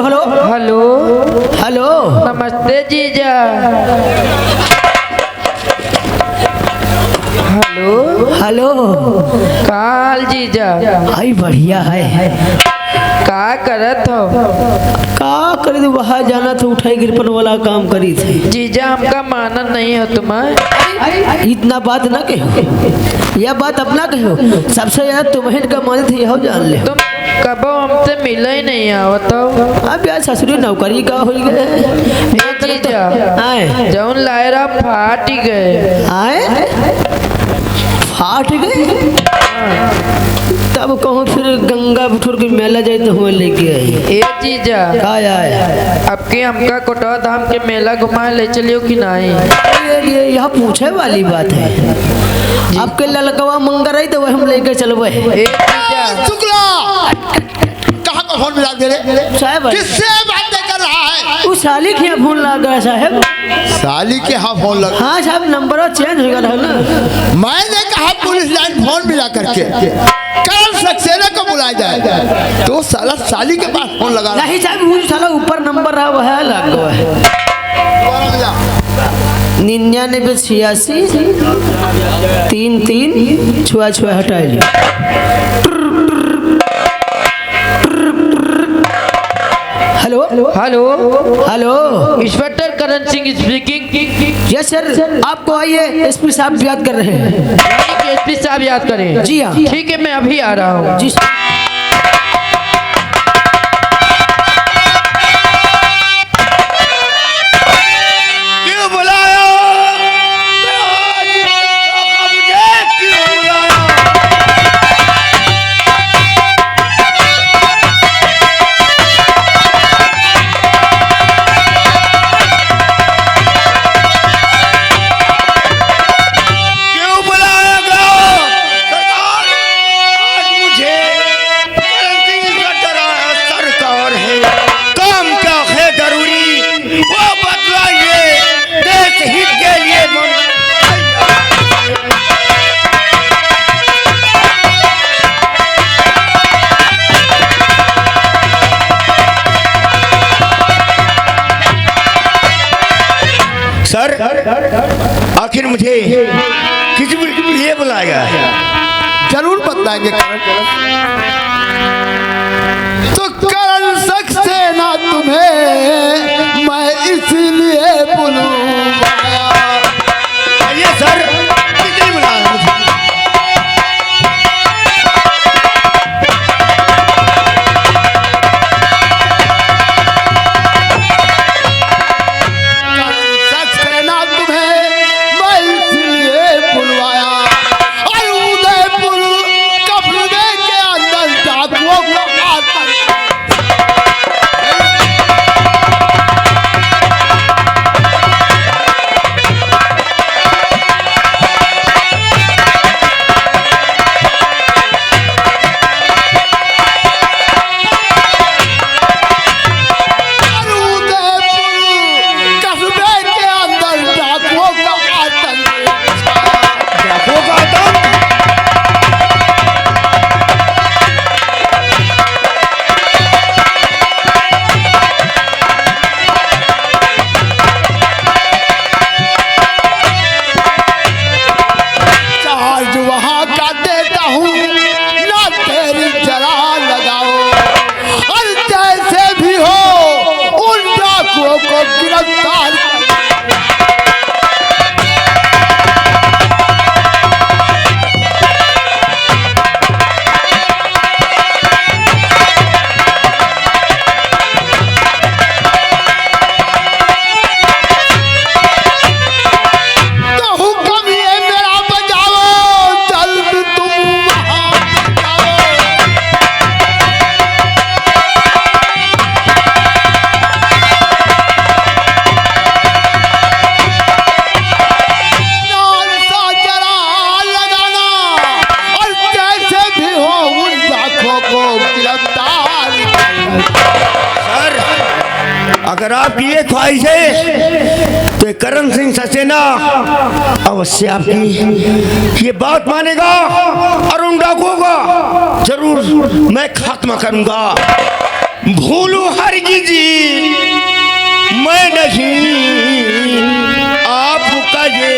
Hello hello hello hello. नमस्ते जीजा। Hello hello काल जीजा। भाई बढ़िया है। का करत हो? का करे वहाँ जाना था, उठाई गिरपन वाला काम करी थी। जीजा हमका मानत नहीं हो तुम्हें। इतना बात ना कहो, यह बात अपना कहो। सबसे ज्यादा तुम्हें का माने थे यह जान ले। तुम कबो हमसे मिले ही नहीं आवत हो। अब यार ससुरी नौकरी का हो गए जीजा आए जौन लायरा फाट ही गए। आए फाट गए तब कहूँ फिर गंगा बुठुर के मेला जाए तो हुए लेके आई। ए जीजा आए अब के हमका कोटवा धाम के मेला घुमाए ले चलियो कि नहीं? ये यह पूछे वाली बात है। आपके ललकवा मंगर आई तो वह हम लेके चलबे। ए जीजा शुक्ला कहाँ का फोन मिला दे रहे? साहब किससे बातें कर रहा है? उस साली के यहाँ फोन लग गया साहब। साली के यहाँ फोन लगा? हाँ साहब नंबर चेंज हो गया है ना। मैंने कहा पुलिस लाइन फोन मिला करके कल सक्सेना को बुलाया जाए तो साला साली के पास फोन लगा रहा है। नहीं साहब वो साला ऊपर नंबर रहा वह लग गया है। 9986 33 छुआ छुआ हटा लिया। Hello hello hello inspector Karan Singh speaking. Yes sir आपको आइए एसपी साहब याद कर रहे हैं। एसपी साहब याद करें। जी हाँ ठीक है मैं अभी आ रहा हूँ। जी क्यों बुलाया? क्यों बुलाया? क्यों बुलाया गया? सरकार आज मुझे करण सिंह का डराया सरकार है। काम क्या है जरूरी वो बतलाइए। देश हित के लिए सर आखिर मुझे किस लिए बुलाया है? जरूर बताएंगे तो करण सक्सेना तुम्हें मैं इसलिए बुलवाया। आइए सर किसने बुलाया मुझे? सक्सेना तुम्हें मैं इसलिए बुलवाया। और उदयपुर कब्जे के अंदर डाकुओं का आतंक। अगर आपकी ये ख्वाहिश है तो करण सिंह सक्सेना अवश्य आपकी ये बात मानेगा और उन डाकुओं का जरूर मैं खत्म करूंगा। भूलू हर हरगिज मैं नहीं आपका ये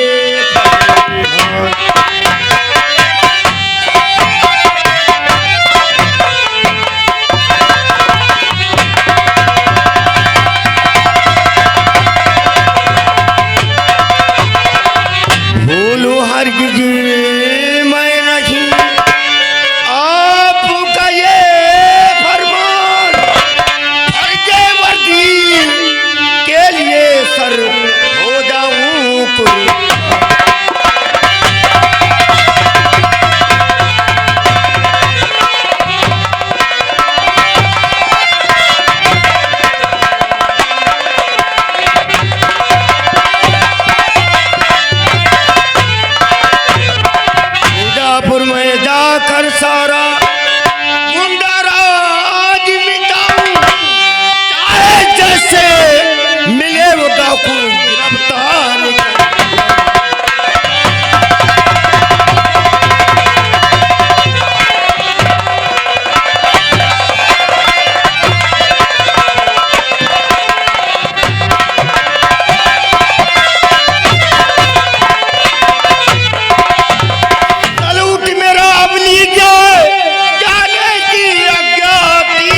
बोलो हरगिज मैं नहीं आपका ये फरमान हरगे वर्दी के लिए सर हो जाऊं कुर्बान। उदापुर में जाकर सारा गुंडा राज मिटाऊं चाहे जैसे मिले वो डाकू गिरफ्तार लूट मेरा अब लीजिए जाने की अज्ञाती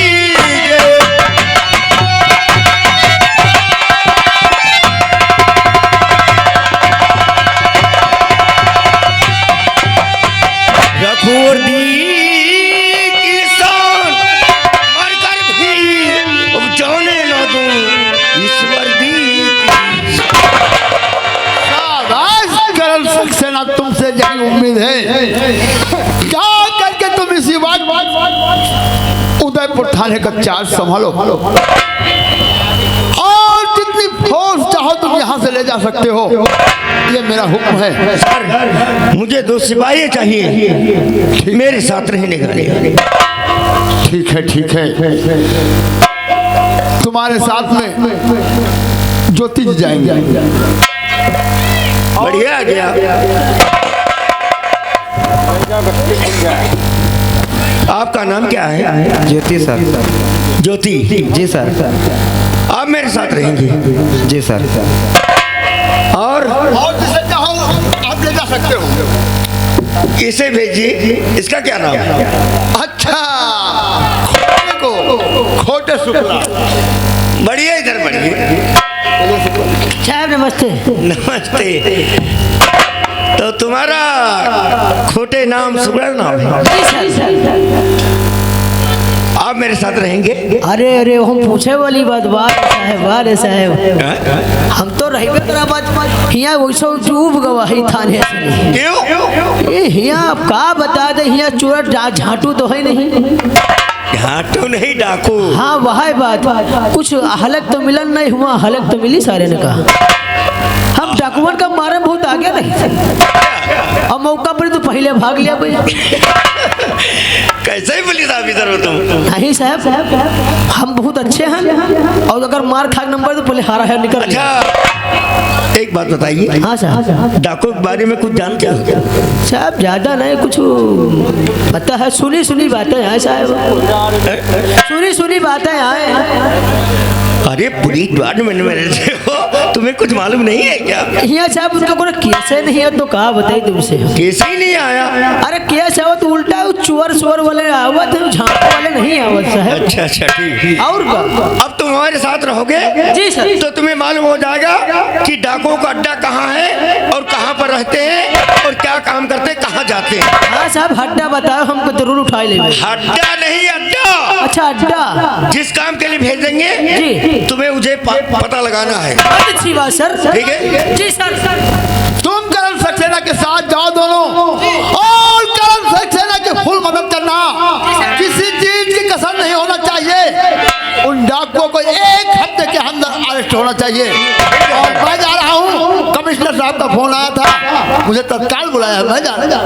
रखोर दी किसान मरकर भी अब जाने ना दूं ईश्वर दी शाबाश करल सक्सेना, तुमसे यही उम्मीद है। क्या करके तुम इसी बात उदयपुर थाने का चार्ज संभालो और जितनी फोर्स चाहो तुम यहाँ से ले जा सकते हो, ये मेरा हुक्म है। सर मुझे 2 सिपाही चाहिए मेरे साथ रहने का लिए। ठीक है ठीक है, तुम्हारे साथ में ज्योति जी जाएंगे। बढ़िया आ गया। आपका नाम क्या है? ज्योति सर। ज्योति जी सर। आप मेरे साथ रहेंगे। जी सर। और जिसे चाहो आप ले जा सकते हो। इसे भेजिए। इसका क्या नाम है? अच्छा, खोटे को खोटे शुक्ला। बढ़िया, इधर बढ़िए। साहब नमस्ते। नमस्ते। तो तुम्हारा खोटे नाम सुगड़ नाम है। आप मेरे साथ रहेंगे। अरे अरे हम पूछे वाली बात बात साहब हम तो रहे तेरा बात हिया वैसो चूब गवाही थाने से क्यों? ये हिया आप का बता दे, हिया चोर झाटू तो है नहीं। झाटू नहीं, डाकू। हाँ वह बात, कुछ हलक तो मिलन नहीं हुआ, हलक तो मिली सारे ने कहा। हम डाकुमन का मारे बहुत आगे नहीं और मौका पर तो पहले भाग लिया भैया। कैसे ही पुलिस ऑफिसर हो तुम? नहीं साहब हम बहुत अच्छे हैं और अगर मार खा नंबर तो पहले हारा है निकल। अच्छा एक बात बताइए। हाँ साहब। डाकू के बारे में कुछ जानते हो? साहब ज्यादा नहीं, कुछ पता है, सुनी सुनी बातें हैं साहब, सुनी सुनी बातें हैं। अरे पुलिस डिपार्टमेंट में रहते हो, तुम्हें कुछ मालूम नहीं है क्या? यहाँ साहब उसका कोई केस नहीं है तो कहा बताई तुमसे। केस ही नहीं आया? अरे केस है तो उल्टा चोर वाले आवत है, झांको वाले नहीं आवत साहब। अच्छा अच्छा ठीक। और अब तुम हमारे साथ रहोगे जी सर, तो तुम्हें मालूम हो जाएगा कि डाकुओं का अड्डा कहाँ है और कहाँ पर रहते हैं और क्या काम करते हैं, कहाँ जाते हैं। हाँ साहब हड्डा बताओ, हमको जरूर उठाए लेंगे। अड्डा नहीं, अड्डा। अच्छा अड्डा, जिस काम के लिए भेजेंगे जी तुम्हें मुझे पता लगाना है। बहुत अच्छी बात सर। ठीक है जी सर। तुम करम सक्सेना के साथ जाओ दोनों और करम सक्सेना की फुल मदद करना। किसी चीज की कसर नहीं होना चाहिए। उन डाकुओं को 1 हफ्ते के अंदर अरेस्ट होना चाहिए। और मैं जा रहा हूँ, कमिश्नर साहब का फोन आया था, मुझे तत्काल बुलाया है, मैं जा रहा हूँ।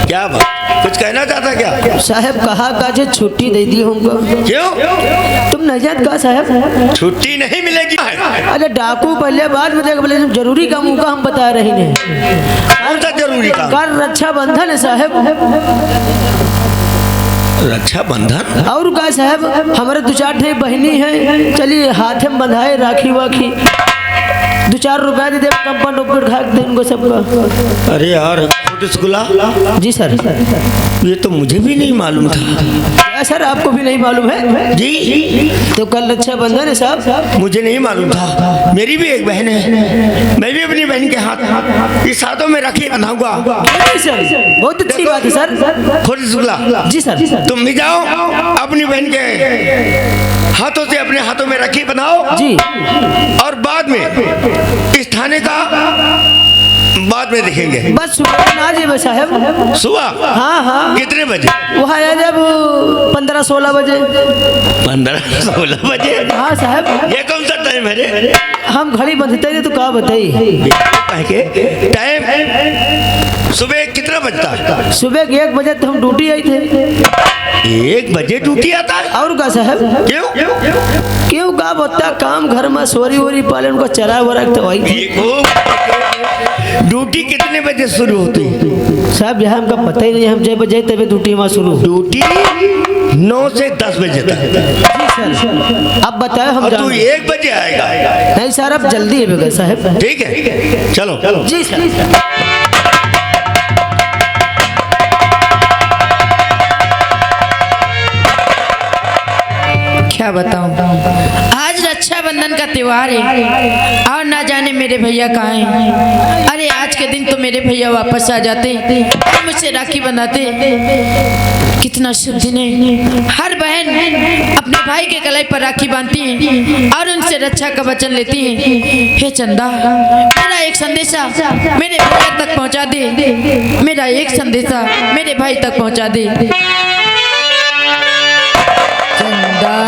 क्या बात? कुछ कहना चाहता क्या? साहब कहा काजे छुट्टी दे दी हमको। क्यों? तुम नहीं जानते का साहब? छुट्टी नहीं मिलेगी। अरे डाकू पहले बाद में देख बोले जरूरी काम उनका हम बता रहे हैं। कौन सा जरूरी काम? कर रक्षाबंधन है साहब। रक्षाबंधन? और का साहब हमारे 2-4 ठे बहनी है, चलिए हाथ में बंधाए राखी वाखी 2-4 रुपया दे दे कंपन उपर खा दे उनको सबका। अरे यार गुला जी सर। ये तो मुझे भी नहीं मालूम था। क्या सर आपको भी नहीं मालूम है? जी तो कल रक्षाबंधन है साहब। मुझे नहीं मालूम था। मेरी भी एक बहन है, मैं भी अपनी बहन के हाथ इस हाथों में राखी बंधाऊंगा। सर बहुत अच्छी बात है सर। खुर्सगुला जी सर। तुम भी जाओ अपनी बहन के हाथों से अपने हाथों में राखी बनाओ जी। और बाद में इस थाने का बाद में देखेंगे। बस सुबह ना जी साहब। सुबह? हाँ हाँ। कितने बजे? वहाँ आया जब 15-16 बजे। 15-16 बजे? हाँ साहब। ये कौन सा टाइम है रे? हम घड़ी बंधते हैं तो क्या बताइए टाइम? सुबह कितना बजता है? सुबह के 1 बजे तो हम ड्यूटी आई थे। 1 बजे ड्यूटी आता है? और का साहब? क्यों का बता काम घर में सोरी वोरी पालन को चला वरा तो वही। ड्यूटी कितने बजे शुरू होती है? साहब यहाँ हमका पता ही नहीं, हम जब बजे तब ड्यूटी वहाँ शुरू। ड्यूटी 9 से 10 बजे तक। जी सर। अब बताओ हम तू 1 बजे आएगा? नहीं सर अब जल्दी है साहब। ठीक है चलो। जी सर। क्या बताऊं, आज रक्षाबंधन का त्योहार है और ना जाने मेरे भैया कहाँ हैं। अरे आज के दिन तो मेरे भैया वापस आ जाते और मुझसे राखी बंधाते। कितना शुभ दिन है। हर बहन अपने भाई के गले पर राखी बांधती है और उनसे रक्षा का वचन लेती है। हे चंदा मेरा एक संदेशा मेरे भैया तक पहुंचा दे। मेरा एक संदेशा मेरे भाई तक पहुंचा दे। चंदा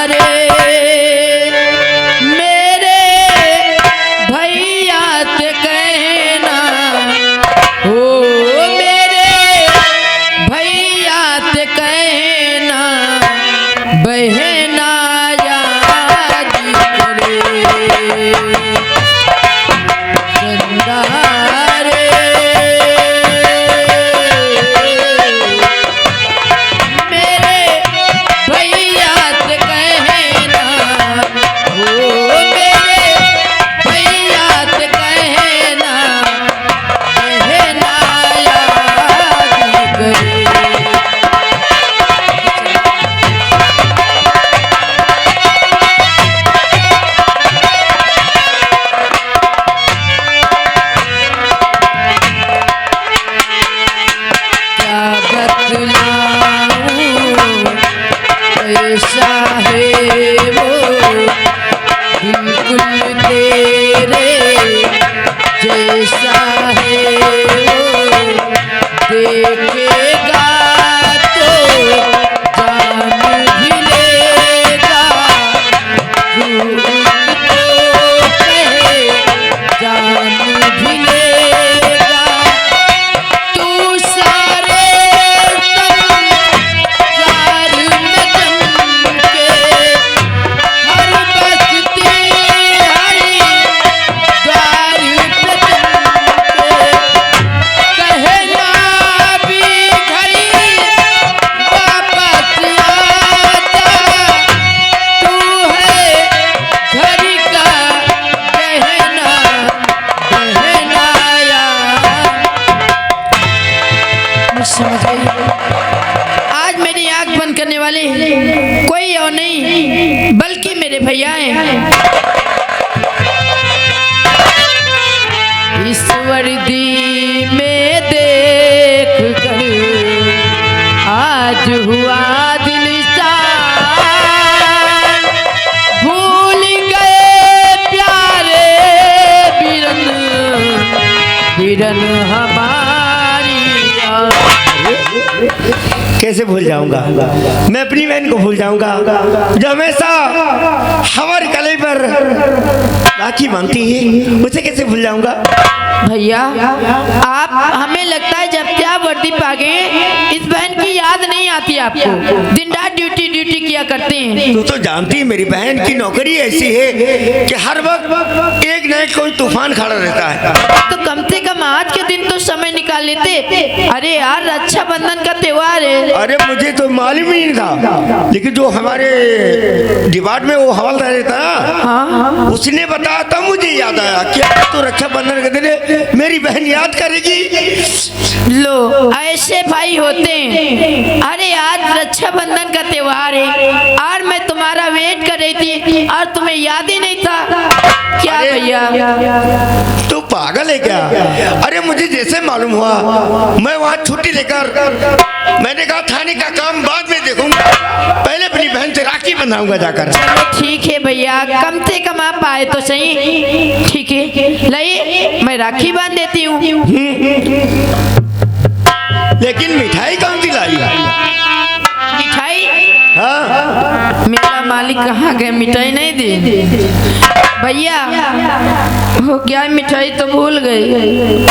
रे मेरे भैया से कहना, ओ मेरे भैया से कहना बहना याद करे। चंदा रे समझ गई। आज मेरी आंख बंद करने वाले कोई और नहीं बल्कि मेरे भैया हैं। इस वर्दी में देख कर आज हुआ दिल भूल गए प्यारे बिरन बिरन हमारी। कैसे भूल जाऊंगा? मैं अपनी बहन को भूल जाऊंगा जो हमेशा हमारे गले पर राखी बांधती है, उसे कैसे भूल जाऊंगा? भैया आप, हमें लगता है जब से आप वर्दी पा गए इस बहन की याद नहीं आती आपको। दिन रात ड्यूटी किया करते हैं। तू तो जानती है मेरी बहन की नौकरी ऐसी है कि हर वक्त एक न एक कोई तूफान खड़ा रहता है। तो कम से कम आज के दिन तो समय निकाल लेते। अरे यार रक्षाबंधन का त्योहार है। अरे मुझे तो मालूम ही नहीं था, लेकिन जो हमारे डिपार्टमेंट में वो हवलदार रहता है, उसने बताया तब मुझे याद आया क्या तो रक्षाबंधन के दिन मेरी बहन याद करेगी। लो ऐसे भाई होते हैं। अरे आज रक्षाबंधन का त्योहार है और मैं तुम्हारा वेट कर रही थी और तुम्हें याद ही नहीं था क्या भैया? तू पागल है क्या? अरे मुझे जैसे मालूम हुआ मैं वहाँ छुट्टी लेकर, मैंने कहा थाने का काम बाद में देखूंगा, पहले अपनी बहन से राखी बंधाऊंगा जाकर। चलो ठीक है भैया, कम से कम आप आए तो सही। ठीक है लाइए मैं राखी बांध देती हूँ। लेकिन मिठाई कौन सी लाई? मिठाई? हाँ मेरा मालिक कहाँ गए? मिठाई नहीं दी भैया। हो क्या मिठाई तो भूल गई।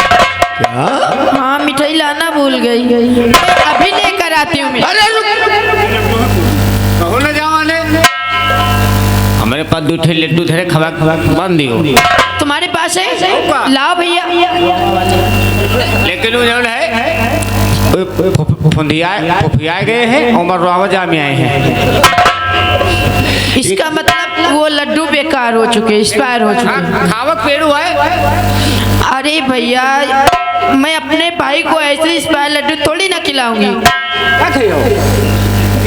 हाँ मिठाई लाना भूल गई, अभी लेकर आती हूँ। अरे कहो न जावाने, हमारे पास 2 ठे लड्डू धरे खवा बांध दियो। तुम्हारे पास है? लाओ भैया। लेकिन वो जौन है फुफिया गए हैं और मरवावा जामे आए हैं। इसका मतलब वो लड्डू बेकार हो चुके, एक्सपायर हो चुके। खावक पेड़ हुआ है। अरे भैया मैं अपने भाई को ऐसे एक्सपायर लड्डू थोड़ी ना खिलाऊंगी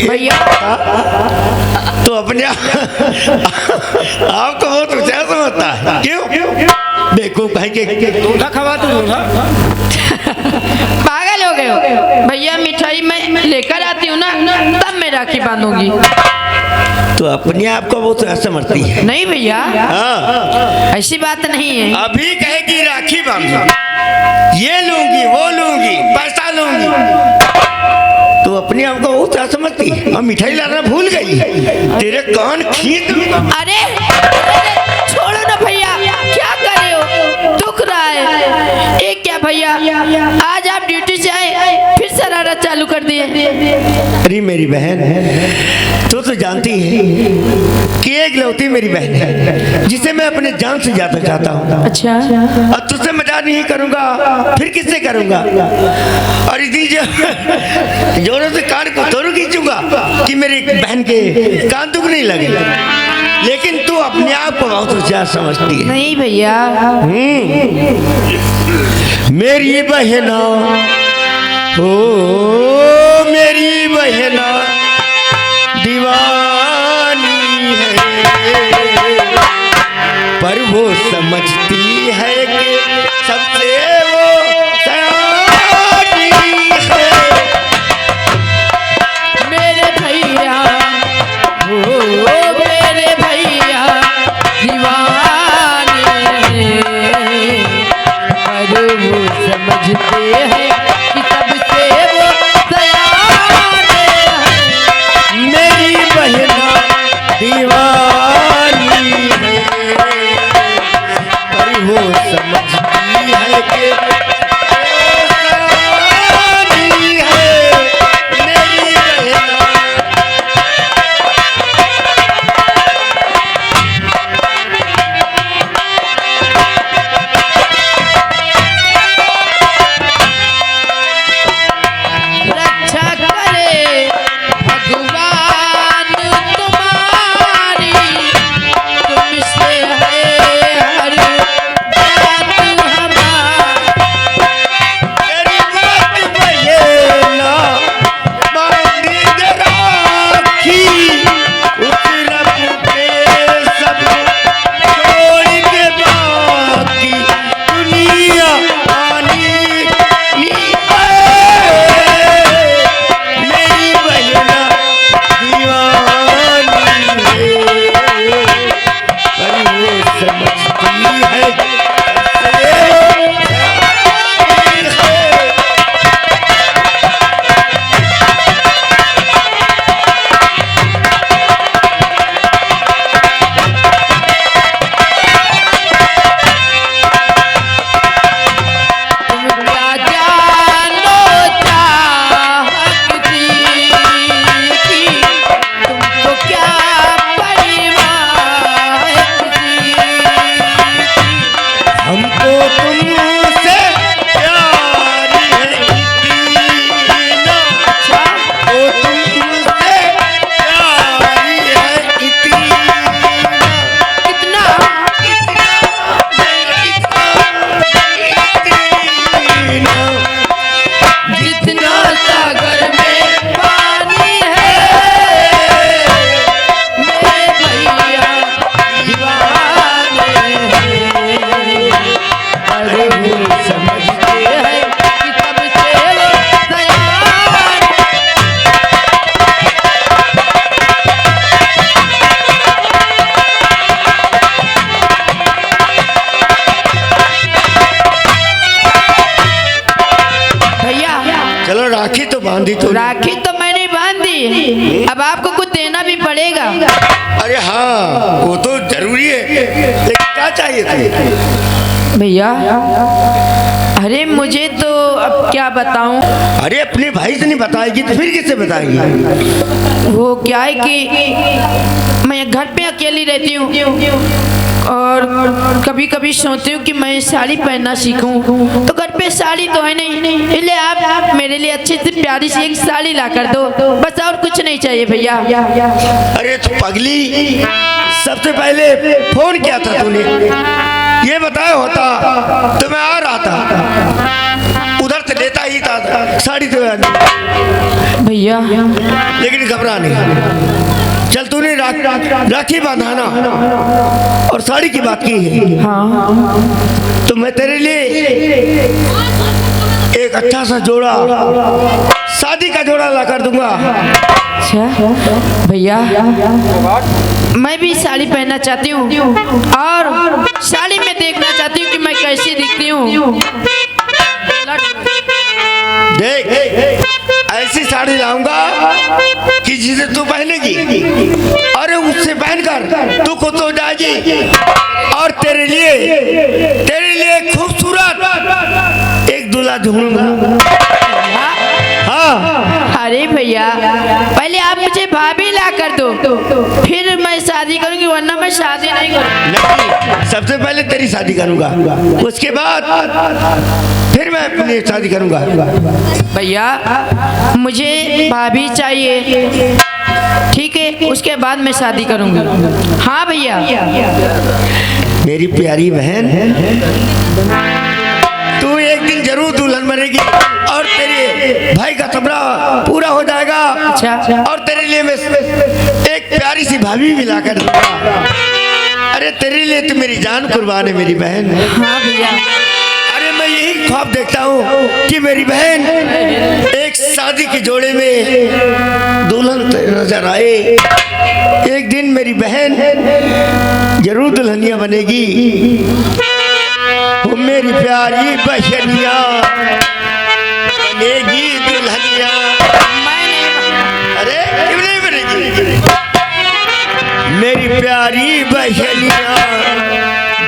भैया। तो अपने आपको बहुत ऊंचा समझता है क्यों? देखो कहीं के दूधा खवा तू दूधा। पागल हो गए हो भैया। मिठाई मैं लेकर आती हूँ ना तब मैं राखी बांधूंगी। तो अपने आप को बहुत समझती है। नहीं भैया हाँ ऐसी बात नहीं है। अभी कहेगी राखी बांधू, ये लूंगी वो लूंगी पैसा लूंगी, तो अपने आप को बहुत समझती है और मिठाई लाना भूल गई। तेरे कान खींच। अरे छोड़ो ना भैया, क्या कर रहे हो? दुख रहा है एक क्या भैया? आज आप ड्यूटी से आए फिर शरारत चालू कर दिए। अरे मेरी बहन तो जानती है कि एक लौती मेरी बहन है जिसे मैं अपने जान से ज्यादा चाहता हूँ। अच्छा और तुझसे मजाक नहीं करूंगा फिर किससे करूंगा? और इतनी जोरों से कान को तोड़ खींचूंगा कि मेरी बहन के कान दुख नहीं लगे। लेकिन तू अपने आप को बहुत ऊंचा समझती है। नहीं भैया। मेरी बहना ओ मेरी बहना दीवानी है, पर वो समझती है कि सबसे वो सयानी है। मेरे भैया ओ मेरे भैया दीवाने, पर वो समझते हैं कि सबसे वो बांधी तो राखी तो मैंने बांध दी, अब आपको कुछ देना भी पड़ेगा। अरे हाँ वो तो जरूरी है, लेकिन क्या चाहिए तुझे? भैया अरे मुझे तो अब क्या बताऊं। अरे अपने भाई से नहीं बताएगी तो फिर किससे बताएगी? वो क्या है कि मैं घर पे अकेली रहती हूँ और कभी कभी सोचती हूँ कि मैं साड़ी पहनना सीखूं, तो घर पे साड़ी तो है नहीं, इसलिए आप मेरे लिए अच्छी सी प्यारी सी एक साड़ी ला कर दो, बस और कुछ नहीं चाहिए भैया। अरे तो पगली, सबसे पहले फोन किया था तूने, ये बताया होता तो मैं आ रहा था, उधर से लेता ही था साड़ी तो भैया। लेकिन घबरा नहीं, चल तूने राखी बांधाना और साड़ी की बात की है, हाँ तो मैं तेरे लिए एक अच्छा सा जोड़ा, शादी का जोड़ा ला कर दूंगा। अच्छा भैया, मैं भी साड़ी पहनना चाहती हूँ और साड़ी में देखना चाहती हूँ कि मैं कैसी दिखती हूँ। देख ऐसी साड़ी लाऊंगा कि जिसे तू पहनेगी, अरे उससे पहनकर तू खुद हो जाएगी, और तेरे लिए खूबसूरत एक दूल्हा ढूंढूंगा। हाँ अरे भैया पहले आप मुझे भाभी ला कर दो, फिर मैं शादी करूंगी, वरना मैं शादी नहीं करूंगी। नहीं, सबसे पहले तेरी शादी करूंगा, उसके बाद फिर मैं अपनी शादी करूंगा। भैया मुझे भाभी चाहिए, ठीक है, उसके बाद मैं शादी करूंगी। हाँ भैया। मेरी प्यारी बहन, तू एक दिन जरूर दुल्हन बनेगी और तेरे भाई का सपना पूरा हो जाएगा। अच्छा। और तेरे लिए मैं एक प्यारी सी भाभी भी ला कर दूंगा। अरे तेरे लिए तो मेरी जान कुर्बान है मेरी बहन। हाँ भैया। अरे मैं यही ख्वाब देखता हूँ कि मेरी बहन एक शादी के जोड़े में दुल्हन नजर आए। एक दिन मेरी बहन जरूर दुल्हनिया बनेगी। वो मेरी प्यारी बहनिया बनेगी दुल्हनिया। अरे क्यों नहीं बनेगी? मेरी प्यारी बहनिया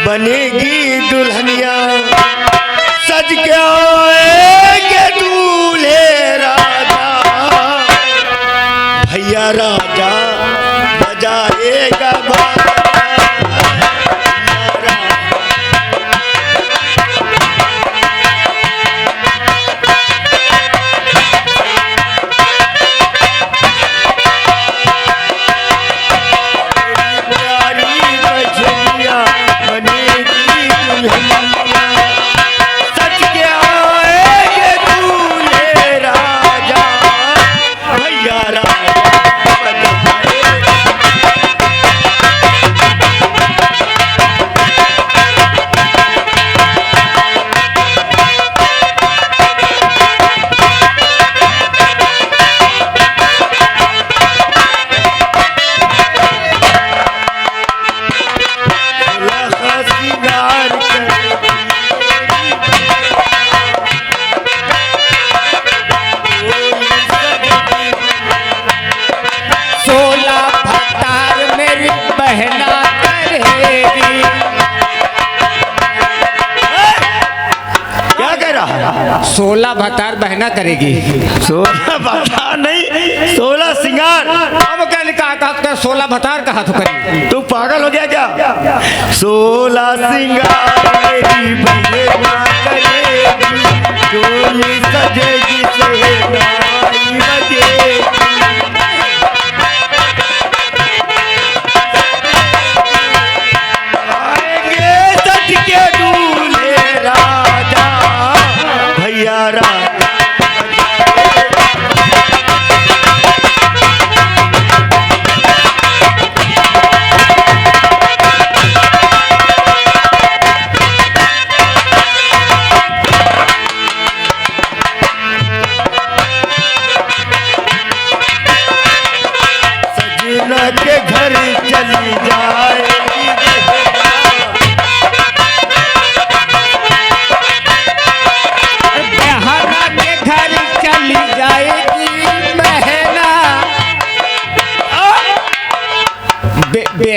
बनेगी दुल्हनिया। सज के आएंगे दूल्हे राजा, भैया राजा बजाएगा बाजा। सोलह भतार बहना करेगी। 16 भतार नहीं, 16 सिंगार। अब क्या कहा 16 भतार कहा तो करेगी? तू पागल हो गया क्या? 16 सिंगार मेरी बहना करेगी, डोली सजेगी सहनाई बजेगी। आएंगे सज के दूल्हे राजा, भैया राजा।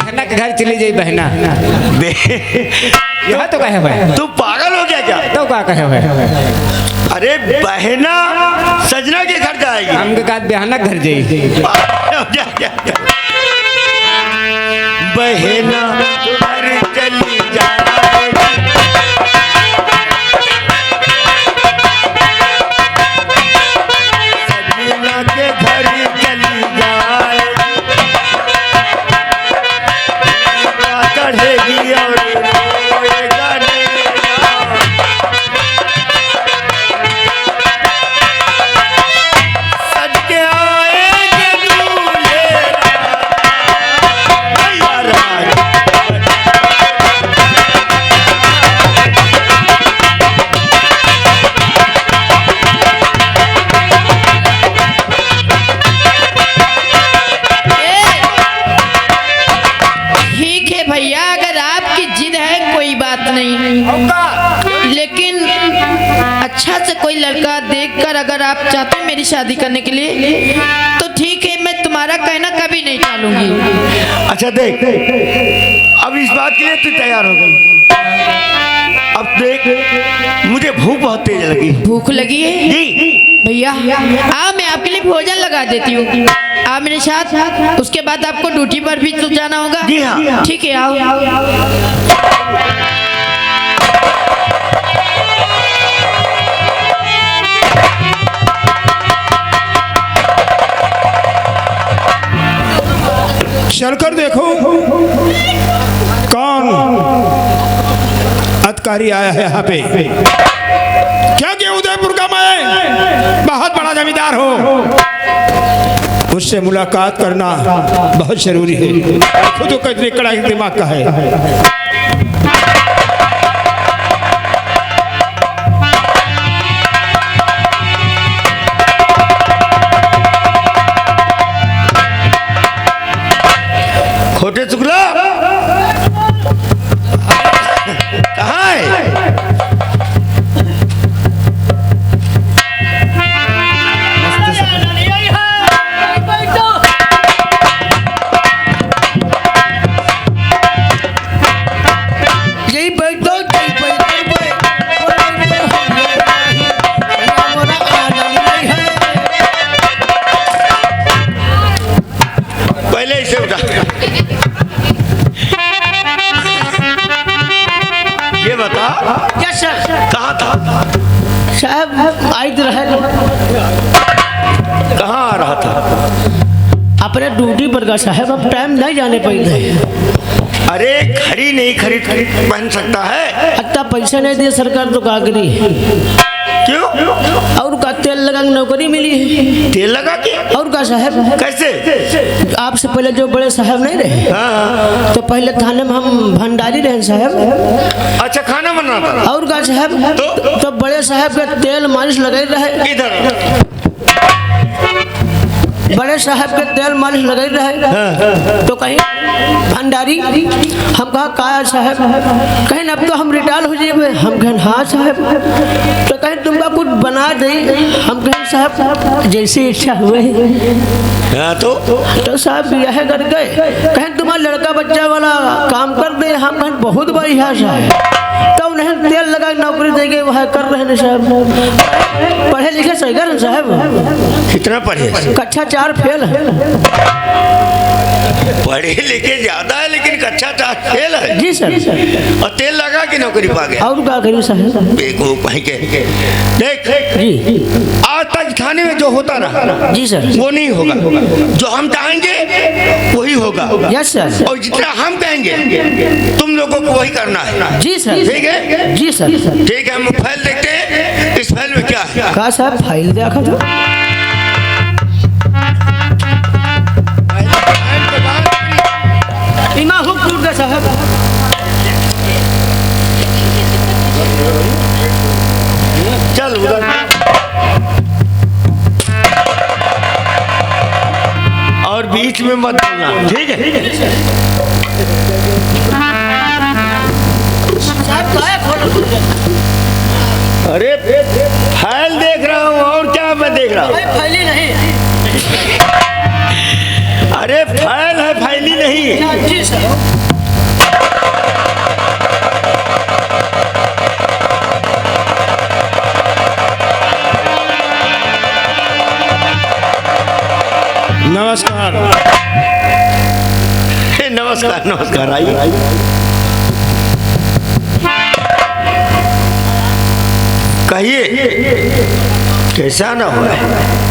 बहना के घर चली जाई बहना यहाँ तो कहे हुए तू पागल हो गया क्या? तो क्या कहे हुए अरे बहना सजना के घर जाएगी। हमके बाद बहना घर जाई बहना घर चली जाएगी, सजना के घर चली जाएगी, चढ़ेगी और रोएगा नैना। सज के आएंगे दूल्हे भैया राज। ठीक है भैया, अगर आपकी जिद है कोई बात नहीं, लेकिन अच्छा से कोई लड़का देखकर अगर आप चाहते हैं मेरी शादी करने के लिए तो ठीक है, मैं तुम्हारा कहना कभी नहीं टालूंगी। अच्छा देख, अब इस बात के लिए तू तैयार हो गई। अब देख, मुझे भूख बहुत तेज लगी। भूख लगी है जी भैया, आओ मैं आपके लिए भोजन लगा देती हूँ, आप मेरे साथ। उसके बाद आपको ड्यूटी पर भी तो जाना होगा। जी हाँ। ठीक है, आओ। चलकर देखो कौन अधिकारी आया है यहाँ पे। क्या कि उदयपुर का मैं बहुत बड़ा जमींदार हो, उससे मुलाकात करना बहुत जरूरी है। खुद तो कितने कड़ा दिमाग का है। खोटे चुगला कहाँ है? यही बैठो पहले इसे उठा। ये बता यस सर। कहाँ था? साहब आई तो रहे, कहाँ आ रहा था? अपने ड्यूटी पर का साहब, अब टाइम नहीं जाने पाए। अरे घड़ी नहीं खरीद पहन सकता है? इतना पैसा नहीं दिए सरकार तो का करी। क्यों? और का तेल लगा के नौकरी मिली है। तेल लगा के? और का साहब, कैसे? आपसे पहले जो बड़े साहब नहीं रहे, हाँ। तो पहले थाने में हम भंडारी रहे साहब। अच्छा, खाना बनाता था? और का साहब, तो बड़े साहब के तेल मालिश लगाई रहे। इधर बड़े साहब के तेल मालिश लगाई रहे। तो कहीं भंडारी, हम कहा का साहब, कहीं अब तो हम रिटायर हो जाए। हम कहें हाँ साहब। तो कहीं तुमका कुछ बना दे। हम कहें साहब जैसी इच्छा हुए। हाँ, तो साहब ब्याह कर गए, कहें तुम्हारा लड़का बच्चा वाला काम कर दे। हम कहें बहुत बढ़िया साहब। तो उन्हें तेल लगा नौकरी देंगे, वह कर रहे हैं साहब। पढ़े लिखे सही कर साहब। कितना पढ़े? कक्षा 4 फेल है। पढ़े लिखे ज्यादा है लेकिन कक्षा 4 फेल है। जी सर। और तेल लगा के नौकरी पा गया। और क्या करूँ साहब? बेवकूफ कहीं के। देख जी आज तक थाने में जो होता रहा, जी सर, वो नहीं होगा। जो हम चाहेंगे वही होगा। Yes sir. और जितना हम कहेंगे तुम लोगों को वही करना है। जी सर। ठीक है? जी सर। ठीक है, हम फाइल देखते हैं। इस फाइल में क्या है? कहा साहब फाइल देखा था। इमा हुक टूट गया साहब। चल उधर। और बीच में मत बोलना, ठीक है? अरे फाइल देख रहा हूँ, और क्या मैं देख रहा हूँ? फाइल ही नहीं। अरे फाइल है, फाइल ही नहीं जी साहब। नमस्कार। नमस्कार नमस्कार, आइए। कहिए कैसा ना हुआ है?